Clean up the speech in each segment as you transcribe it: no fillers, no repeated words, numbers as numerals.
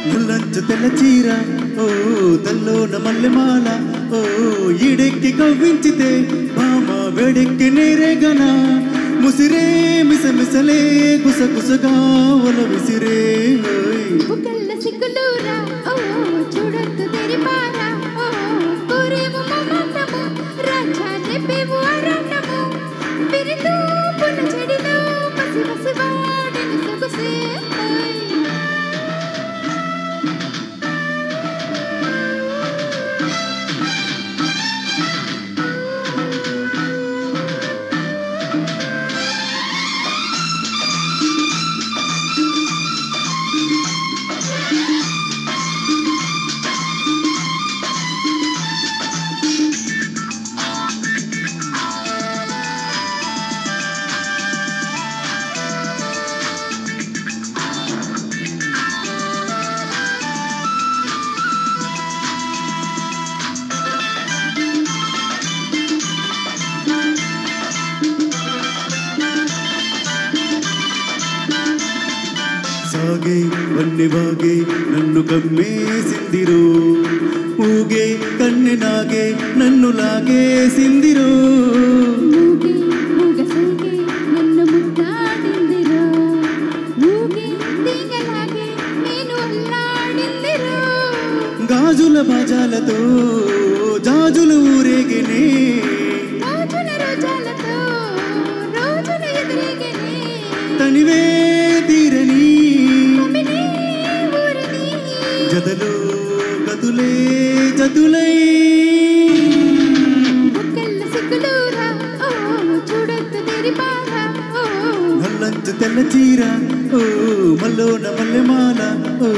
నల్లంచు తెల్ల చీర ఓ తల్లోన మల్లెమాల ఓ ఈడెక్కి కవ్వించితే మామ వేడెక్కి నేరేగన ముసిరే మిసమిసలే గుసగుసగా ఒల విసిరే బుకల్ల సిగ్గులూరా ఓ చూడొద్దు తెరిపారా ఓ కోరేము మమతము రాజా రేపేవు ఆరాటము విరితూ పున్న చెడిలో పసి పసి వాడిని సొగసే సాగే వన్నెవాగే నన్ను కమ్మేసిందిరో ఊగే కన్నె నాగే నన్ను లాగేసిందిరో ఊగే ఊగసైగే నన్ను ముద్దాడిందిరో ఊగే తీగలాగే నేను అల్లాడిందిరో గాజుల బాజాలతో జాజులు ఊరేగినే రోజుల రోజాలతో రోజులు ఎదురేగనే తనివే తీరని జదలో గదులే జదులై బుక్కల్ల సిగ్గులూరా ఓ చూడొద్దు తెరిపారా ఓ నల్లంచు తెల్ల చీర ఓ మల్లోన మల్లెమాల ఓ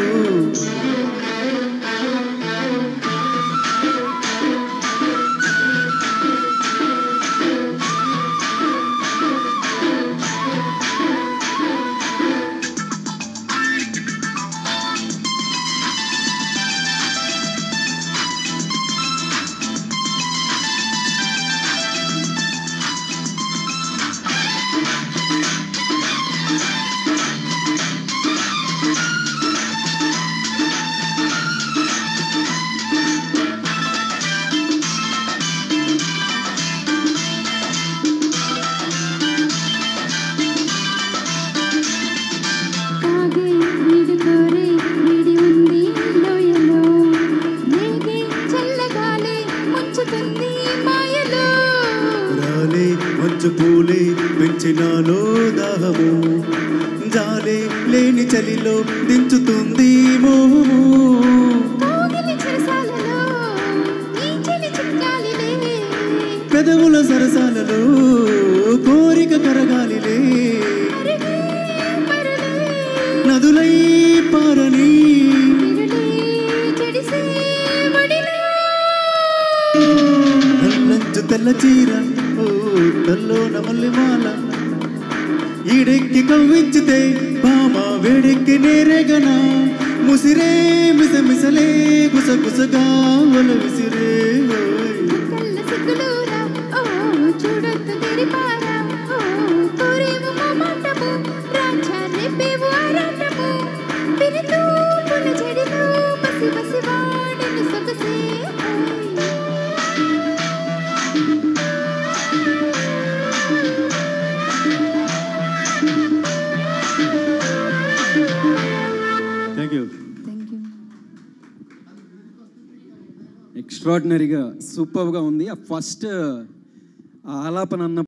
మంచు పూలే పెంచినాలో దాహము జాలే లేని చలిలో దించుతుంది మోహము పెదవుల సరసాలలో కోరిక కరగాలిలే నదులై పారని నల్లంచు తెల్ల చీర ఓ తల్లోన మల్లెమాల ఈడెక్కి కవ్వించితే భామ వేడెక్కి నేరేగన ముసిరే మిసమిసలే గుసగుసగా ఒల విసిరే చూడొద్దు తెరిపారా ఓ కోరేము మమతము రాజా రేపేవు ఆరాటము విరితూ పున్న చెడిలో పసి పసి వాడిని సొగసే ఎక్స్ట్రాడినరీగా సూపర్గా ఉంది. ఆ ఫస్ట్ ఆలాపన అన్న